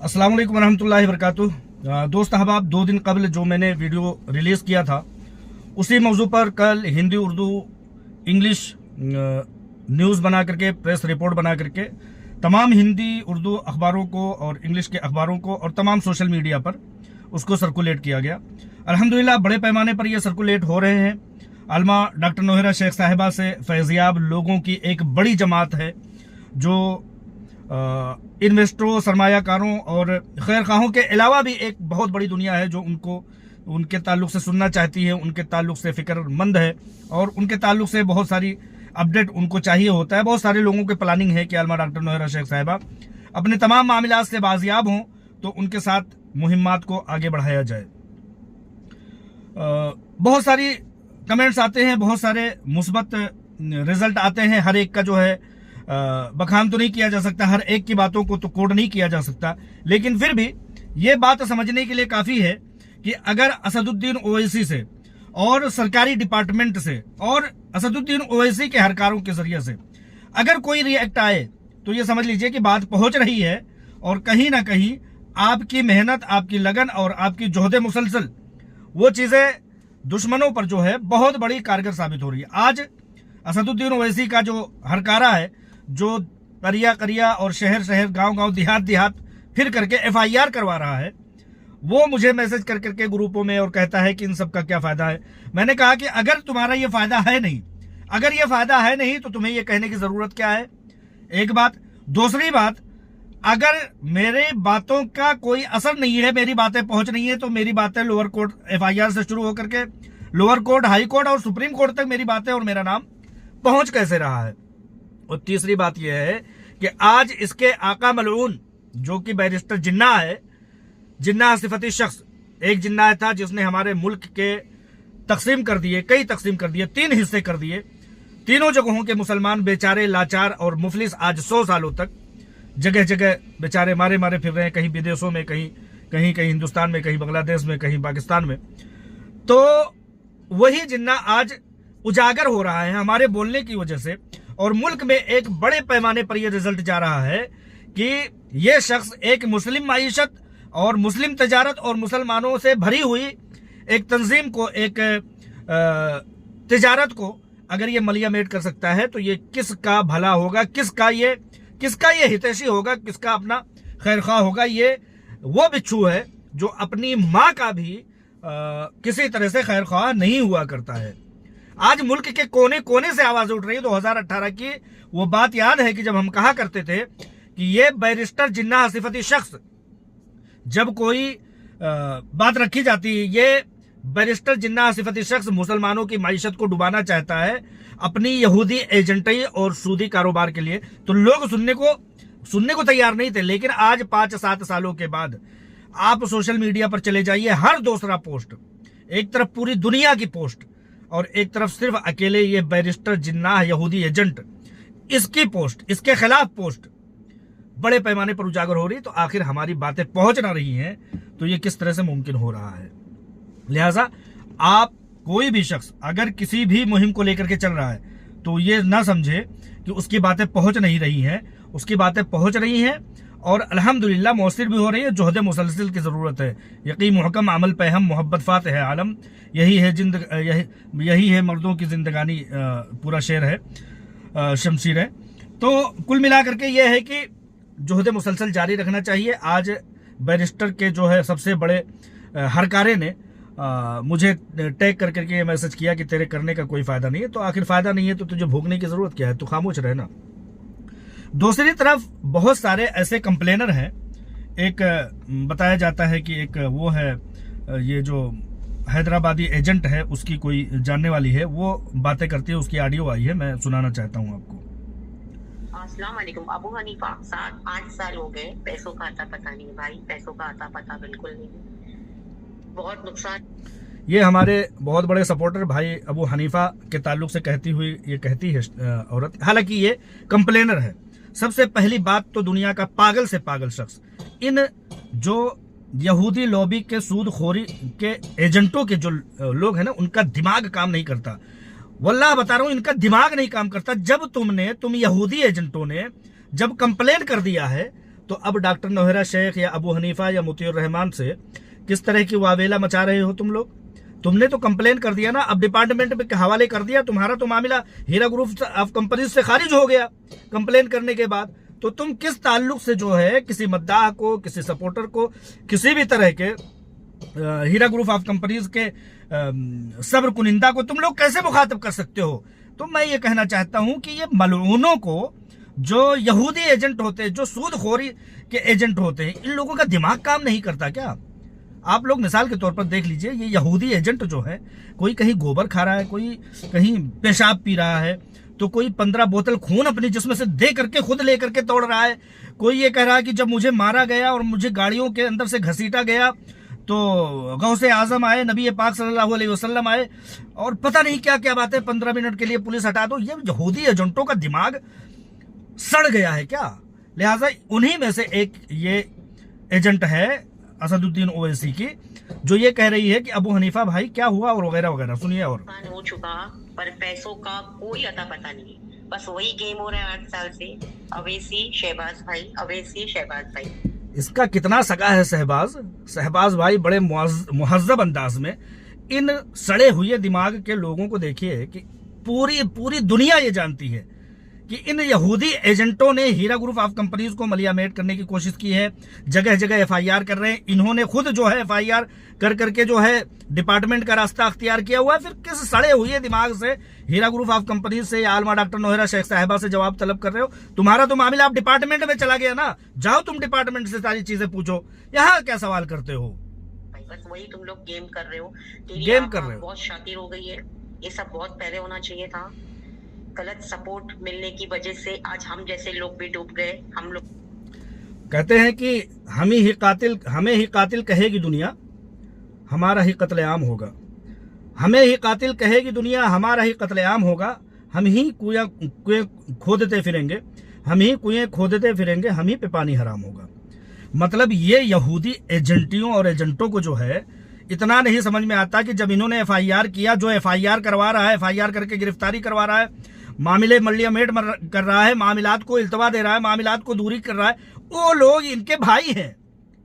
अस्सलाम वालेकुम रहमतुल्लाहि वबरकातुहू। दोस्त अहबाब, 2 दिन कबल जो मैंने वीडियो रिलीज किया था उसी मौजू पर कल हिंदी, उर्दू, इंग्लिश न्यूज़ बना करके, प्रेस रिपोर्ट बना करके तमाम हिंदी उर्दू अखबारों को और इंग्लिश के अखबारों को और तमाम सोशल मीडिया पर उसको सर्कुलेट किया गया। अल्हम्दुलिल्लाह बड़े पैमाने पर ये सर्कुलेट हो रहे हैं। आलमा डॉक्टर नोहरा शेख साहिबा से फैज़याब लोगों की एक बड़ी जमात है जो इन्वेस्टरों, सरमायाकारों और खैरखाहों के अलावा भी एक बहुत बड़ी दुनिया है जो उनके ताल्लुक से सुनना चाहती है, उनके ताल्लुक से फिक्रमंद है और उनके ताल्लुक से बहुत सारी अपडेट उनको चाहिए होता है। बहुत सारे लोगों की प्लानिंग है कि आलमा डॉक्टर नोहरा शेख साहिबा अपने तमाम मामलात से बाजियाब हों तो उनके साथ मुहिम्मात को आगे बढ़ाया जाए। बहुत सारी कमेंट्स आते हैं, बहुत सारे मुस्बत रिजल्ट आते हैं। हर एक का जो है बखान तो नहीं किया जा सकता, हर एक की बातों को तो कोड नहीं किया जा सकता, लेकिन फिर भी ये बात समझने के लिए काफी है कि अगर असदुद्दीन ओवैसी से और सरकारी डिपार्टमेंट से और असदुद्दीन ओवैसी के हरकारों के जरिए से अगर कोई रिएक्ट आए तो ये समझ लीजिए कि बात पहुंच रही है और कहीं ना कहीं आपकी मेहनत, आपकी लगन और आपकी जोहद मुसलसल वो चीजें दुश्मनों पर जो है बहुत बड़ी कारगर साबित हो रही है। आज असदुद्दीन ओवैसी का जो हरकारा है, जो करिया करिया और शहर शहर, गांव गांव, देहात देहात फिर करके FIR करवा रहा है, वो मुझे मैसेज कर करके ग्रुपों में और कहता है कि इन सब का क्या फायदा है। मैंने कहा कि अगर तुम्हारा ये फायदा है नहीं, अगर ये फायदा है नहीं तो तुम्हें ये कहने की जरूरत क्या है, एक बात। दूसरी बात, अगर मेरे बातों का कोई असर नहीं है, मेरी बातें पहुंच नहीं है, तो मेरी बातें लोअर कोर्ट FIR से शुरू होकर के लोअर कोर्ट, हाई कोर्ट और सुप्रीम कोर्ट तक मेरी बातें और मेरा नाम पहुंच कैसे रहा है। और तीसरी बात यह है कि आज इसके आका मलऊन जो कि बैरिस्टर जिन्ना है, जिन्ना सिफती शख्स, एक जिन्ना था जिसने हमारे मुल्क के तकसीम कर दिए, कई तकसीम कर दिए, 3 हिस्से कर दिए। तीनों जगहों के मुसलमान बेचारे, लाचार और मुफलिस आज 100 सालों तक जगह जगह बेचारे मारे मारे फिर रहे हैं, कहीं विदेशों में, कहीं हिंदुस्तान में, कहीं बांग्लादेश में, कहीं पाकिस्तान में। तो वही जिन्ना आज उजागर हो रहा है हमारे बोलने की वजह से, और मुल्क में एक बड़े पैमाने पर यह रिजल्ट जा रहा है कि यह शख्स एक मुस्लिम माईशत और मुस्लिम तजारत और मुसलमानों से भरी हुई एक तंजीम को, एक तजारत को अगर ये मलियामेट कर सकता है तो ये किसका भला होगा, किसका ये हितैषी होगा, किसका अपना खैरख्वाह होगा। ये वो बिच्छू है जो अपनी माँ का भी किसी तरह से खैरख्वाह नहीं हुआ करता है। आज मुल्क के कोने कोने से आवाज उठ रही है। 2018 की वो बात याद है कि जब हम कहा करते थे कि ये बैरिस्टर जिन्ना सिफती शख्स, जब कोई बात रखी जाती है, ये बैरिस्टर जिन्ना सिफती शख्स मुसलमानों की माईशत को डुबाना चाहता है अपनी यहूदी एजेंटई और सूदी कारोबार के लिए, तो लोग सुनने को तैयार नहीं थे। लेकिन आज 5-7 सालों के बाद आप सोशल मीडिया पर चले जाइए, हर दूसरा पोस्ट, एक तरफ पूरी दुनिया की पोस्ट और एक तरफ सिर्फ अकेले ये बैरिस्टर जिन्ना यहूदी एजेंट, इसकी पोस्ट, इसके खिलाफ पोस्ट बड़े पैमाने पर उजागर हो रही। तो आखिर हमारी बातें पहुंच ना रही हैं तो ये किस तरह से मुमकिन हो रहा है। लिहाजा आप कोई भी शख्स अगर किसी भी मुहिम को लेकर के चल रहा है तो ये ना समझे कि उसकी बातें पहुंच नहीं रही हैं, उसकी बातें पहुंच रही हैं और अल्हम्दुलिल्लाह मौसर भी हो रही है। जोहद मुसलसल की जरूरत है, यकीन मुहकम अमल पे हम, मोहब्बत फात है आलम, यही है मर्दों की जिंदगानी, पूरा शेर है, शमशीर है। तो कुल मिलाकर के ये है कि जोहद मुसलसल जारी रखना चाहिए। आज बैरिस्टर के जो है सबसे बड़े हरकारे ने मुझे टैग कर करके ये मैसेज किया कि तेरे करने का कोई फायदा नहीं है। तो आखिर फायदा नहीं है तो तुझे भोगने की जरूरत क्या है, तो खामोश रहना। दूसरी तरफ बहुत सारे ऐसे कंप्लेनर हैं। एक बताया जाता है कि एक वो है, ये जो हैदराबादी एजेंट है उसकी कोई जानने वाली है, वो बातें करती है, उसकी ऑडियो आई है, मैं सुनाना चाहता हूँ आपको। अस्सलाम वालेकुम अबू हनीफा, 8 साल हो गए, पैसों का आता पता नहीं भाई, पैसों का आता पता बिल्कुल नहीं, बहुत नुकसान। ये हमारे बहुत बड़े सपोर्टर भाई अबू हनीफा के ताल्लुक से कहती है औरत, हालांकि ये कंप्लेनर है। सबसे पहली बात तो दुनिया का पागल से पागल शख्स, इन जो यहूदी लॉबी के सूदखोरी के एजेंटों के जो लोग हैं ना, उनका दिमाग काम नहीं करता। वल्लाह बता रहा हूं, इनका दिमाग नहीं काम करता। जब तुम यहूदी एजेंटों ने जब कंप्लेन कर दिया है तो अब डॉक्टर नौहरा शेख या अबू हनीफा या मुतीउर रहमान से किस तरह की वावेला मचा रहे हो तुम लोग? तुमने तो कंप्लेन कर दिया ना, अब डिपार्टमेंट के हवाले कर दिया, तुम्हारा तो मामला हीरा ग्रुप ऑफ कंपनीज से खारिज हो गया कंप्लेन करने के बाद। तो तुम किस ताल्लुक से जो है किसी मद्दाह को, किसी सपोर्टर को, किसी भी तरह के हीरा ग्रुप ऑफ कंपनीज के सब्र कुनिंदा को तुम लोग कैसे मुखातिब कर सकते हो? तो मैं ये कहना चाहता हूं कि ये मलऊनों को, जो यहूदी एजेंट होते हैं, जो सूदखोरी के एजेंट होते हैं, इन लोगों का दिमाग काम नहीं करता क्या? आप लोग मिसाल के तौर पर देख लीजिए, ये यहूदी एजेंट जो है, कोई कहीं गोबर खा रहा है, कोई कहीं पेशाब पी रहा है, तो कोई 15 बोतल खून अपने जिस्म से दे करके खुद लेकर के तोड़ रहा है। कोई ये कह रहा है कि जब मुझे मारा गया और मुझे गाड़ियों के अंदर से घसीटा गया तो गौसे आजम आए, नबी पाक सल्लल्लाहु अलैहि वसल्लम आए, और पता नहीं क्या क्या बातें, 15 मिनट के लिए पुलिस हटा दो। ये यहूदी एजेंटों का दिमाग सड़ गया है क्या? लिहाजा उन्हीं में से एक ये एजेंट है असदुद्दीन ओवैसी की, जो ये कह रही है कि अबू हनीफा भाई क्या हुआ और वगैरह वगैरह। सुनिए। और हो चुका, पर पैसों का कोई अता पता नहीं, बस वही गेम हो रहा है 8 साल से। अवैसी शहबाज भाई, अवैसी शहबाज भाई। इसका कितना सगा है शहबाज भाई बड़े मुहज्जब अंदाज में इन सड़े हुए दिमाग के लोगों को देखिए कि पूरी दुनिया ये जानती है कि इन यहूदी एजेंटों ने हीरा ग्रुप ऑफ कंपनीज को मलियामेट करने की कोशिश की है। जगह जगह एफआईआर कर रहे हैं। इन्होंने खुद जो है एफआईआर कर करके जो है डिपार्टमेंट का रास्ता अख्तियार किया हुआ है। फिर किस सड़े हुए दिमाग से हीरा ग्रुप ऑफ कंपनीज से या आलमा डॉक्टर नौहरा शेख साहिबा से जवाब तलब कर रहे हो? तुम्हारा तो मामला आप डिपार्टमेंट में चला गया ना, जाओ तुम डिपार्टमेंट से सारी चीजें पूछो, यहाँ क्या सवाल करते हो? बस वही तुम लोग गेम कर रहे हो, गेम कर रहे हो। बहुत शातिर हो गई है, ये सब बहुत पहले होना चाहिए था। गलत सपोर्ट मिलने की वजह से आज हम जैसे लोग भी डूब गए। हम लोग कहते हैं कि हमें ही कातिल कहेगी दुनिया, हमारा ही कत्लेआम होगा। हमें ही कातिल कहेगी दुनिया, हमारा ही कत्लेआम होगा। हम ही कुएं खोदते फिरेंगे, हम ही कुएं खोदते फिरेंगे, हम ही पे पानी हराम होगा। मतलब ये यहूदी एजेंटियों और एजेंटों को जो है इतना नहीं समझ में आता कि जब इन्होंने एफआईआर किया, जो एफआईआर करवा रहा है, एफआईआर करके गिरफ्तारी करवा रहा है, मामले मलियामेट कर रहा है, मामलात को इल्तवा दे रहा है, मामलात को दूरी कर रहा है, वो लोग इनके भाई हैं।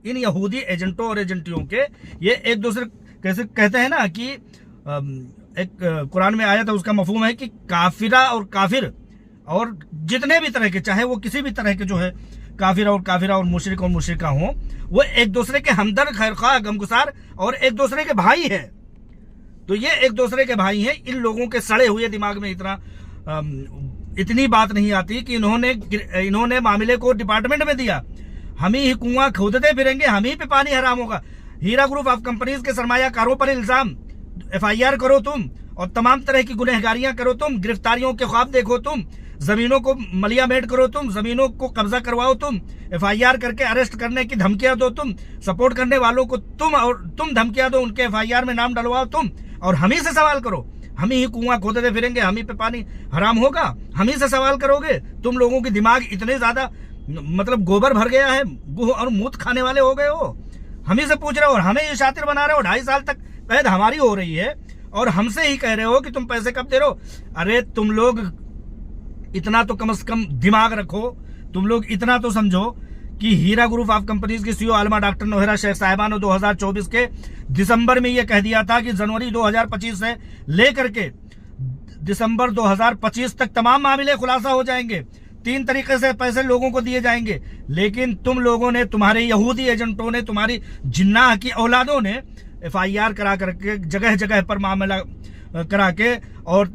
इन यहूदी एजेंटों और एजेंटियों के ये एक दूसरे कैसे कहते हैं ना कि एक कुरान में आया था, उसका मफहूम है कि काफिरा और काफिर और जितने भी तरह के, चाहे वो किसी भी तरह के जो है काफिरा और मुशरिक और मुशरिका हो, वो एक दूसरे के हमदर्द, खैरख्वाह, गमगुसार और एक दूसरे के भाई हैं। तो ये एक दूसरे के भाई हैं। इन लोगों के सड़े हुए दिमाग में इतनी बात नहीं आती कि इन्होंने मामले को डिपार्टमेंट में दिया। हम ही कुआं खोदते फिरेंगे, हम ही पे पानी हराम होगा। हीरा ग्रुप ऑफ कंपनीज के सरमायाकारों पर इल्जाम, एफआईआर करो तुम, और तमाम तरह की गुनहगारियां करो तुम, गिरफ्तारियों के ख्वाब देखो तुम, जमीनों को मलियामेट करो तुम, जमीनों को कब्जा करवाओ तुम, एफआईआर करके अरेस्ट करने की धमकियां दो तुम, सपोर्ट करने वालों को तुम धमकियां दो, उनके एफआईआर में नाम डलवाओ तुम, और हम ही से सवाल करो। हम ही कुआं खोदते फिरेंगे, हम ही पे पानी हराम होगा, हम ही से सवाल करोगे। तुम लोगों की दिमाग इतने ज्यादा मतलब गोबर भर गया है, गुह और मूत खाने वाले हो गए हो। हम ही से पूछ रहे हो और हमें ये शातिर बना रहे हो। 2.5 साल तक कैद हमारी हो रही है और हमसे ही कह रहे हो कि तुम पैसे कब दे रहे हो। अरे तुम लोग इतना तो कम से कम दिमाग रखो, तुम लोग इतना तो समझो कि हीरा ग्रुप ऑफ कंपनीज की सीईओ आलमा डॉक्टर नौहरा शेख साहिबा ने 2024 के दिसंबर में यह कह दिया था कि जनवरी 2025 से लेकर के दिसंबर 2025 तक तमाम मामले खुलासा हो जाएंगे, 3 तरीके से पैसे लोगों को दिए जाएंगे। लेकिन तुम लोगों ने, तुम्हारे यहूदी एजेंटों ने, तुम्हारी जिन्नाह की औलादों ने एफआईआर करा करके, जगह जगह पर मामला करा के और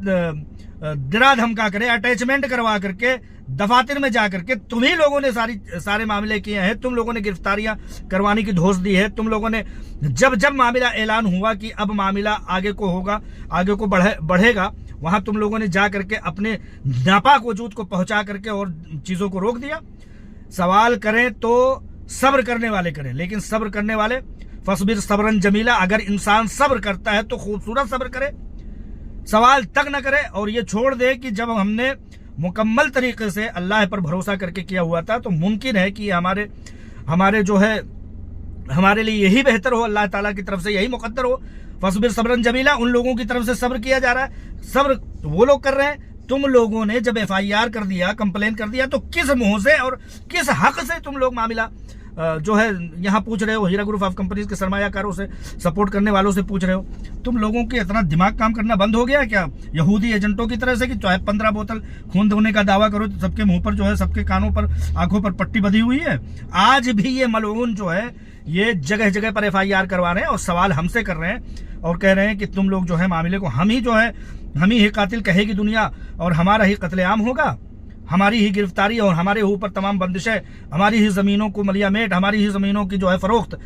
डरा धमका करे, अटैचमेंट करवा करके, दफातर में जाकर के तुम्ही लोगों ने सारे मामले किए हैं। तुम लोगों ने गिरफ्तारियां करवाने की धोस दी है। तुम लोगों ने जब मामला ऐलान हुआ कि अब मामला आगे को होगा, आगे को बढ़ेगा, वहां तुम लोगों ने जा करके अपने नापाक वजूद को पहुंचा करके और चीजों को रोक दिया। सवाल करें तो सब्र करने वाले करें, लेकिन सब्र करने वाले फसबिर सब्रन जमीला, अगर इंसान सब्र करता है तो खूबसूरत सब्र करे, सवाल तक न करे और ये छोड़ दे कि जब हमने मुकम्मल तरीके से अल्लाह पर भरोसा करके किया हुआ था तो मुमकिन है कि हमारे जो है हमारे लिए यही बेहतर हो, अल्लाह ताला की तरफ से यही मुकद्दर हो। फसबिर सब्रन जमीला, उन लोगों की तरफ से सब्र किया जा रहा है, सब्र वो लोग कर रहे हैं तुम लोगों ने जब FIR कर दिया, कंप्लेन कर दिया, तो किस मुंह से और किस हक से तुम लोग मामला जो है यहाँ पूछ रहे हो? हीरा ग्रुप ऑफ कंपनीज के सरमायाकारों से, सपोर्ट करने वालों से पूछ रहे हो? तुम लोगों के इतना दिमाग काम करना बंद हो गया क्या यहूदी एजेंटों की तरह से, कि चाहे 15 बोतल खून धोने का दावा करो तो सबके मुंह पर जो है, सबके कानों पर, आंखों पर पट्टी बंधी हुई है? आज भी ये मलऊन जो है ये जगह जगह पर FIR करवा रहे हैं और सवाल हमसे कर रहे हैं और कह रहे हैं कि तुम लोग जो है मामले को हम ही कातिल कहेगी दुनिया और हमारा ही कत्लेआम होगा, हमारी ही गिरफ्तारी और हमारे ऊपर तमाम बंदिशें, हमारी ही जमीनों को मलियामेट, हमारी ही जमीनों की जो है फरोख्त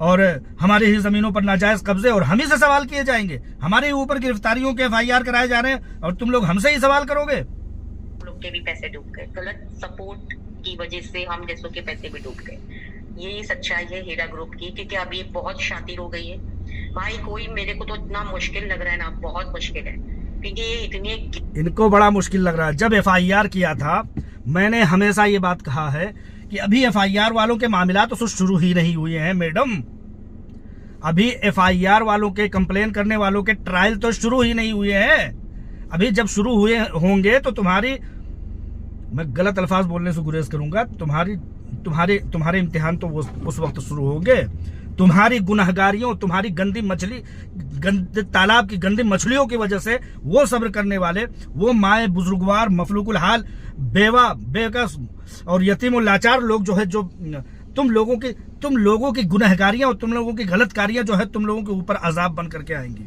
और हमारी ही जमीनों पर नाजायज कब्जे, और हम ही से सवाल किए जाएंगे। हमारे ऊपर गिरफ्तारियों के FIR कराए जा रहे हैं और तुम लोग हमसे ही सवाल करोगे। लोग के भी पैसे डूब गए, गलत सपोर्ट की वजह से हम जैसों के पैसे भी डूब गए। यही सच्चाई है हीरा ग्रुप की, क्योंकि अब ये बहुत शातिर हो गई है भाई। कोई मेरे को तो इतना मुश्किल लग रहा है ना, बहुत मुश्किल है, क्योंकि ये इतनी, इनको बड़ा मुश्किल लग रहा है। जब FIR किया था, मैंने हमेशा ये बात कहा है कि अभी FIR वालों के मामला तो शुरू ही नहीं हुए हैं मैडम। अभी FIR वालों के, कंप्लेन करने वालों के ट्रायल तो शुरू ही नहीं हुए हैं। अभी जब शुरू हुए होंगे तो तुम्हारी, मैं गलत अल्फाज बोलने से गुरेज करूंगा, तुम्हारे इम्तिहान तो उस वक्त शुरू होंगे। तुम्हारी गुनहगारियों, तुम्हारी गंदी मछली, तालाब की गंदी मछलियों की वजह से वो सब्र करने वाले, वो माए बुजुर्गवार, मफलूकुल हाल, बेवा, बेकस और यतीम और लाचार लोग जो है, जो तुम लोगों की गुनहगारियां और तुम लोगों की गलतकारियां जो है तुम लोगों के ऊपर अजाब बन करके आएंगी।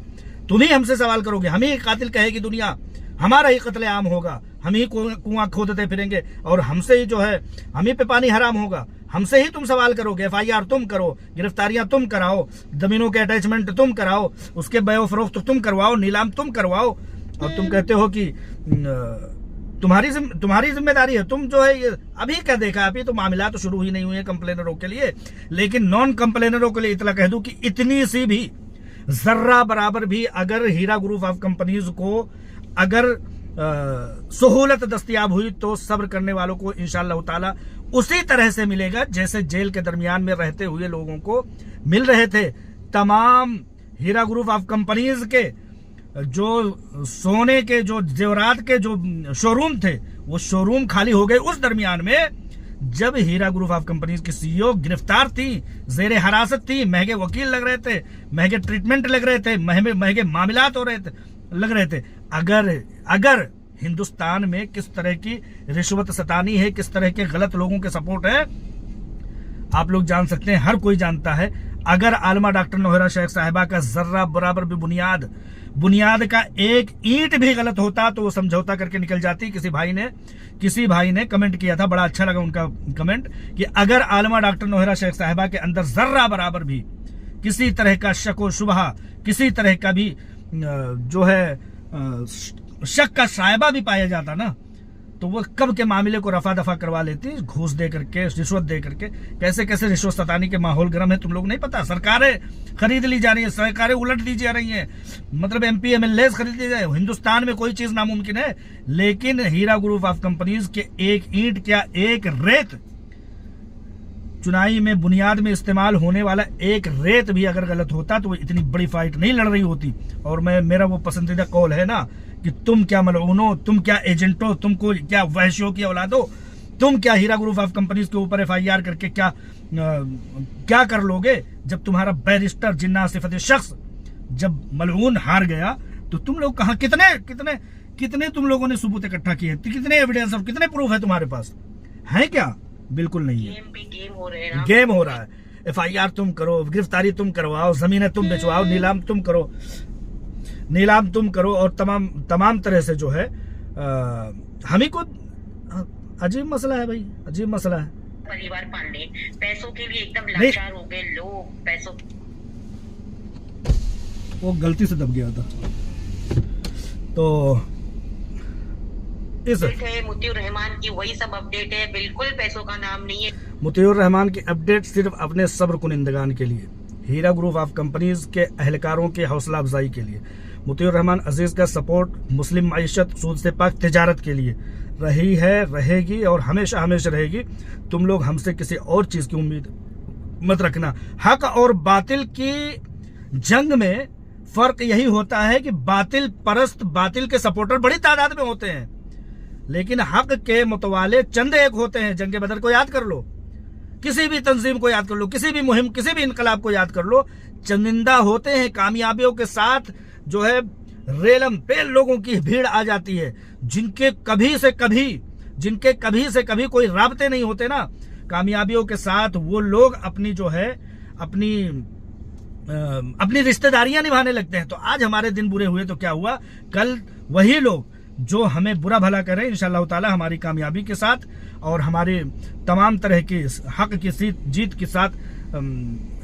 तुम ही हमसे सवाल करोगे, हम ही कातिल कहेगी दुनिया, हमारा ही कत्लेआम होगा, हम ही कुआं खोदते फिरेंगे और हमसे ही जो है, हम ही पे पानी हराम होगा, हमसे ही तुम सवाल करोगे। FIR तुम करो, गिरफ्तारियां तुम कराओ, जमीनों के अटैचमेंट तुम कराओ, उसके बयो फरोख्त तुम करवाओ, नीलाम तुम करवाओ, और तुम कहते हो कि तुम्हारी जिम्मेदारी है। तुम जो है, अभी क्या देखा, अभी तो मामला तो शुरू ही नहीं हुए कंप्लेनरों के लिए, लेकिन नॉन कंप्लेनरों के लिए इतना कह दूं कि इतनी सी भी, जर्रा बराबर भी अगर हीरा ग्रुप ऑफ कंपनीज को अगर सहूलत दस्तयाब हुई तो सब्र करने वालों को इंशाअल्लाह ताला उसी तरह से मिलेगा जैसे जेल के दरमियान में रहते हुए लोगों को मिल रहे थे। तमाम हीरा ग्रुप ऑफ कंपनीज के जो सोने के, जो जेवरात के जो शोरूम थे, वो शोरूम खाली हो गए। उस दरमियान में जब हीरा ग्रुप ऑफ कंपनीज की CEO गिरफ्तार थी, जेर हिरासत थी, महंगे वकील लग रहे थे, महंगे ट्रीटमेंट लग रहे थे, महंगे मामलात लग रहे थे। अगर हिंदुस्तान में किस तरह की रिश्वत सतानी है, किस तरह के गलत लोगों के सपोर्ट है, आप लोग जान सकते हैं, हर कोई जानता है। अगर आलमा डॉक्टर नौहरा शेख साहिबा का जर्रा बराबर भी बुनियाद का एक ईंट भी गलत होता तो वो समझौता करके निकल जाती। किसी भाई ने कमेंट किया था, बड़ा अच्छा लगा उनका कमेंट, कि अगर आलमा डॉक्टर नौहरा शेख साहिबा के अंदर जर्रा बराबर भी किसी तरह का शक व शुबहा, किसी तरह का भी जो है शक का शायबा भी पाया जाता ना, तो वो कब के मामले को रफा दफा करवा लेती, घूस दे करके, रिश्वत दे करके। कैसे कैसे रिश्वत सतानी के माहौल गर्म है तुम लोग नहीं पता। सरकारें खरीद ली जा रही है, सरकारें उलट दी जा रही हैं, मतलब MP MLAs खरीद ली जाए। हिंदुस्तान में कोई चीज नामुमकिन है, लेकिन हीरा ग्रुप ऑफ कंपनीज के एक ईंट क्या एक रेत, चुनाई में बुनियाद में इस्तेमाल होने वाला एक रेत भी अगर गलत होता तो वो इतनी बड़ी फाइट नहीं लड़ रही होती। और मेरा वो पसंदीदा कौल है ना कि तुम क्या मलऊनो, तुम क्या एजेंटो, तुमको क्या वहशियों की औलादो, तुम क्या हीरा ग्रुप ऑफ कंपनीज के ऊपर FIR करके क्या कर लोगे। जब तुम्हारा बैरिस्टर जिन्ना सिफत शख्स जब मलऊन हार गया तो तुम लोग कहाँ, कितने तुम लोगों ने सबूत इकट्ठा किए, कितने एविडेंस और कितने प्रूफ है तुम्हारे पास, है क्या? बिल्कुल नहीं है। गेम हो रहा है। FIR तुम करो, गिरफ्तारी तुम करवाओ, जमीनें तुम बेचवाओ, नीलाम तुम करो और तमाम तरह से जो है हम ही को अजीब मसला है भाई, अजीब मसला है। परिवार पालने, पैसों के लिए एकदम लाचार हो गए लोग, पैसों, वो गलती से दब गया था। तो मुतीउर रहमान की वही सब अपडेट है, बिल्कुल पैसों का नाम नहीं है। मुतीउर रहमान की अपडेट सिर्फ अपने सब्र कुनिंदगान के लिए, हीरा ग्रुप ऑफ कंपनीज के अहलकारों के हौसला अफजाई के लिए। मुतीउर रहमान अजीज का सपोर्ट मुस्लिम मईशत, सूद से पाक तिजारत के लिए रही है, रहेगी और हमेशा हमेशा रहेगी। तुम लोग हमसे किसी और चीज की उम्मीद मत रखना। हक और बातिल की जंग में फर्क यही होता है कि बातिल परस्त, बातिल के सपोर्टर बड़ी तादाद में होते हैं, लेकिन हक के मुतवाले चंद एक होते हैं। जंग बदर को याद कर लो, किसी भी तंजीम को याद कर लो, किसी भी मुहिम, किसी भी इनकलाब को याद कर लो, चंदिंदा होते हैं। कामयाबियों के साथ जो है रेलम पेल लोगों की भीड़ आ जाती है, जिनके कभी से कभी कोई राबते नहीं होते ना, कामयाबियों के साथ वो लोग अपनी जो है अपनी रिश्तेदारियां निभाने लगते हैं। तो आज हमारे दिन बुरे हुए तो क्या हुआ, कल वही लोग जो हमें बुरा भला करें इंशाअल्लाह ताला हमारी कामयाबी के साथ और हमारे तमाम तरह की हक की जीत के साथ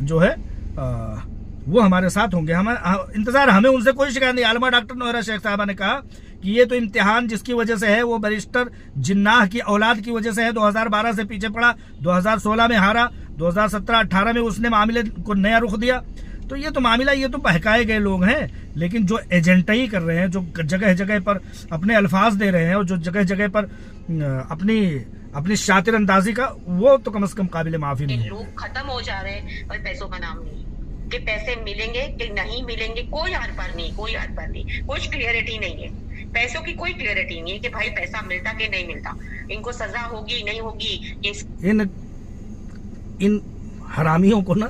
जो है वो हमारे साथ होंगे। हम इंतजार, हमें उनसे कोई शिकायत नहीं। आलमा डॉक्टर नोहरा शेख साहबा ने कहा कि ये तो इम्तिहान जिसकी वजह से है वो बैरिस्टर जिन्नाह की औलाद की वजह से है। 2012 से पीछे पड़ा, 2016 में हारा, 2017-18 में उसने मामले को नया रुख दिया। तो ये तो मामला, ये तो बहकाए गए लोग हैं, लेकिन जो एजेंटाई कर रहे हैं, जो जगह जगह पर अपने अल्फाज दे रहे हैं और जो जगह जगह पर अपनी शातिर अंदाजी का, वो तो कम से कम काबिल माफी नहीं है। लोग खत्म हो जा रहे हैं और पैसों का नाम नहीं, कि पैसे मिलेंगे कि नहीं मिलेंगे, कोई आर पार नहीं, कोई आर पार नहीं, कुछ क्लियरिटी नहीं है। पैसों की कोई क्लियरिटी नहीं है कि भाई पैसा मिलता कि नहीं मिलता, इनको सजा होगी नहीं होगी। इन हरामियों को ना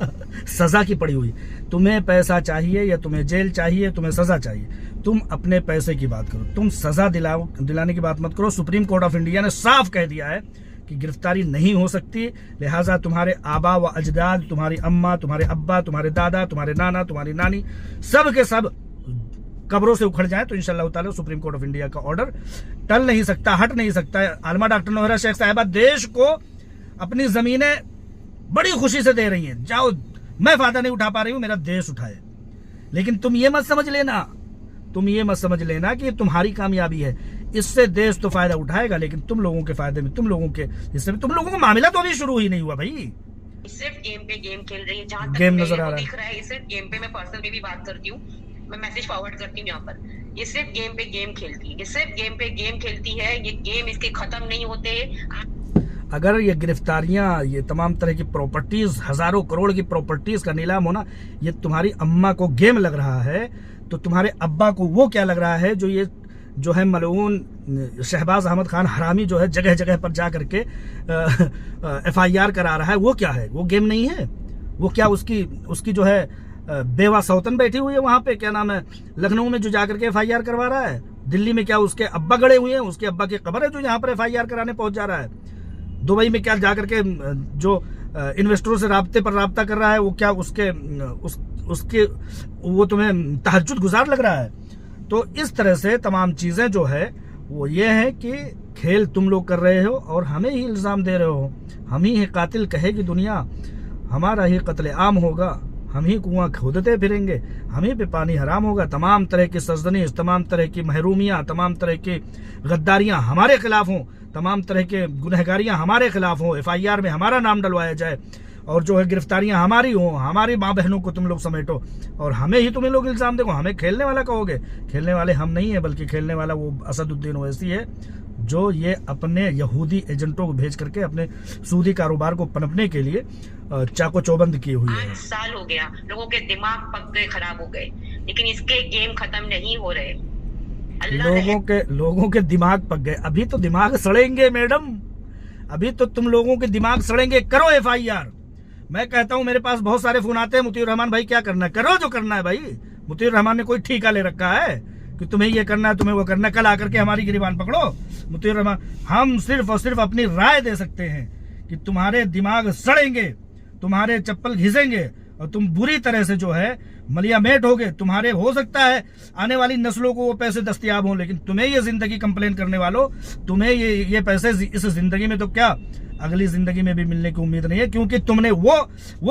सजा की पड़ी हुई। तुम्हें पैसा चाहिए या तुम्हें जेल चाहिए, तुम्हें सजा चाहिए, तुम अपने पैसे की बात करो, तुम सजा दिलाने की बात मत करो। सुप्रीम कोर्ट ऑफ इंडिया ने साफ कह दिया है कि गिरफ्तारी नहीं हो सकती, लिहाजा तुम्हारे आबा व अजदाद, तुम्हारी अम्मा, तुम्हारे अब्बा, तुम्हारे दादा, तुम्हारे नाना, तुम्हारी नानी, सब के सब कब्रों से उखड़ जाए तो इंशाअल्लाह ताला सुप्रीम कोर्ट ऑफ इंडिया का ऑर्डर टल नहीं सकता, हट नहीं सकता। आलमा डॉक्टर नोहरा शेख साहिबा देश को अपनी जमीनें बड़ी खुशी से दे रही हैं। जाओ, मैं फायदा नहीं उठा पा रही हूं, मेरा देश उठाए। लेकिन तुम ये मत समझ लेना कि ये तुम्हारी कामयाबी है, इससे देश तो फायदा उठाएगा, लेकिन तुम लोगों के फायदे में, तुम लोगों के हिस्से में, तुम लोगों का मामला तो अभी शुरू ही नहीं हुआ भाई। सिर्फ गेम पे गेम खेल रही है, जहां तक गेम नजर आ रहा दिख रहा है। सिर्फ गेम पे, मैं पर्सनल में भी बात करती हूँ, मैं मैसेज फॉरवर्ड करती हूँ यहाँ पर, ये सिर्फ गेम पे गेम खेलती है, ये सिर्फ गेम पे गेम खेलती है। ये गेम इसके खत्म नहीं होते। अगर ये गिरफ्तारियां, ये तमाम तरह की प्रॉपर्टीज, हजारों करोड़ की प्रॉपर्टीज का नीलाम होना, ये तुम्हारी अम्मा को गेम लग रहा है, तो तुम्हारे अब्बा को वो क्या लग रहा है, जो है मलऊन शहबाज अहमद खान हरामी जो है जगह जगह पर जा करके FIR करा रहा है, वो क्या है? वो गेम नहीं है। वो क्या उसकी जो है बेवा सौतन बैठी हुई है वहां पे, क्या नाम है, लखनऊ में, जो जाकर के FIR करवा रहा है। दिल्ली में क्या उसके अब्बा गड़े हुए हैं, उसके अब्बा की खबर है जो यहाँ पर FIR कराने पहुंच जा रहा है। दुबई में क्या जाकर के जो इन्वेस्टरों से राब्ता कर रहा है, वो क्या उसके वो तुम्हें तहज्जुद गुजार लग रहा है। तो इस तरह से तमाम चीजें जो है वो ये है कि खेल तुम लोग कर रहे हो और हमें ही इल्जाम दे रहे हो। हम ही कातिल कहेगी दुनिया, हमारा ही कत्ले आम होगा, हम ही कुआं खोदते फिरेंगे, हम ही पे पानी हराम होगा। तमाम तरह की सजदनीज, तमाम तरह की महरूमियां, तमाम तरह की गद्दारियां हमारे खिलाफ हों, तमाम तरह के गुनहगारियां हमारे खिलाफ हों, FIR में हमारा नाम डलवाया जाए और जो है गिरफ्तारियां हमारी हों, हमारी माँ बहनों को तुम लोग समेटो और हमें ही तुम्हें लोग इल्जाम देखो, हमें खेलने वाला कहोगे। खेलने वाले हम नहीं है, बल्कि खेलने वाला वो असदुद्दीन ओवैसी है, जो ये अपने यहूदी एजेंटों को भेज करके अपने सूदी कारोबार को पनपने के लिए चाको चौबंद किए हुए हैं। 8 साल हो गया, लोगों के दिमाग पक गए, खराब हो गए, लेकिन इसके गेम खत्म नहीं हो रहे। लोगों के दिमाग पक गए। अभी तो दिमाग सड़ेंगे मैडम, अभी तो तुम लोगों के दिमाग सड़ेंगे। करो FIR। मैं कहता हूं, मेरे पास बहुत सारे फोन आते हैं, मुतीउर रहमान भाई क्या करना है, करो जो करना है भाई। मुतीउर रहमान ने कोई ठीका ले रखा है कि तुम्हें ये करना है, तुम्हें वो करना है, कल आकर के हमारी गिरबान पकड़ो। मुतीउर रहमान, हम सिर्फ और सिर्फ अपनी राय दे सकते हैं कि तुम्हारे दिमाग सड़ेंगे, तुम्हारे चप्पल घिसेंगे और तुम बुरी तरह से जो है मलियामेट होगे। तुम्हारे हो सकता है आने वाली नस्लों को वो पैसे दस्तयाब हों, लेकिन तुम्हें ये जिंदगी कंप्लेन करने वालों, तुम्हें ये पैसे इस जिंदगी में तो क्या अगली जिंदगी में भी मिलने की उम्मीद नहीं है, क्योंकि तुमने वो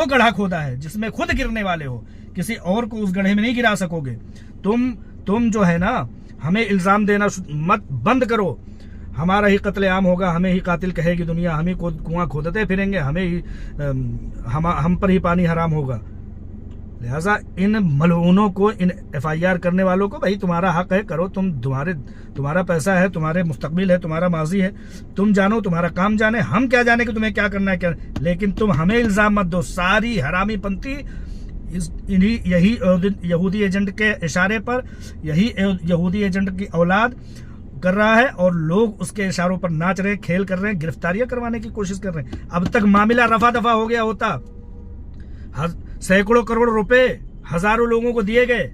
गड्ढा खोदा है जिसमें खुद गिरने वाले हो, किसी और को उस गड्ढे में नहीं गिरा सकोगे। तुम जो है ना, हमें इल्जाम देना मत, बंद करो। हमारा ही कत्लेआम होगा, हमें ही कातिल कहेगी दुनिया, हम ही कुआं खोदते फिरेंगे, हमें ही हम पर ही पानी हराम होगा। लिहाजा इन मलऊनों को, इन FIR करने वालों को, भाई तुम्हारा हक है, करो। तुम्हारा पैसा है, तुम्हारे मुस्तकबिल है, तुम्हारा माजी है, तुम जानो, तुम्हारा काम जाने, हम क्या जाने कि तुम्हें क्या करना है क्या, लेकिन तुम हमें इल्जाम मत दो। सारी हरामी पंथी यही यहूदी एजेंट के इशारे पर, यही यहूदी एजेंट की औलाद कर रहा है और लोग उसके इशारों पर नाच रहे हैं, खेल कर रहे हैं, गिरफ्तारियां करवाने की कोशिश कर रहे हैं। अब तक मामला रफा दफा हो गया होता, सैकड़ों करोड़ रुपए हजारों लोगों को दिए गए।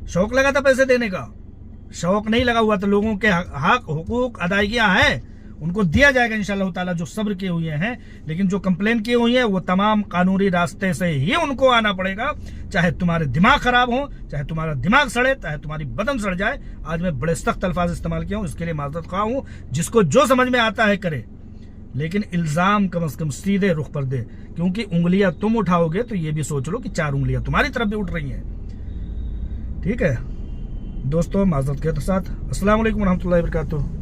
शौक लगा था पैसे देने का? शौक नहीं लगा हुआ। तो लोगों के हक हुकूक अदायगियां हैं, उनको दिया जाएगा इंशाअल्लाह ताला, जो सब्र किए हुए हैं। लेकिन जो कंप्लेन किए हुए हैं वो तमाम कानूनी रास्ते से ही उनको आना पड़ेगा, चाहे तुम्हारे दिमाग खराब हो, चाहे तुम्हारा दिमाग सड़े, चाहे तुम्हारी बदन सड़ जाए। आज मैं बड़े सख्त अल्फाज इस्तेमाल किया हूँ, इसके लिए माजरत खा हूँ। जिसको जो समझ में आता है करे, लेकिन इल्जाम कम से कम सीधे रुख पर दे, क्योंकि उंगलियां तुम उठाओगे तो ये भी सोच लो कि 4 उंगलियां तुम्हारी तरफ भी उठ रही हैं। ठीक है दोस्तों, माजरत के साथ अस्सलाम वालेकुम रहमतुल्लाहि व बरकातुहू।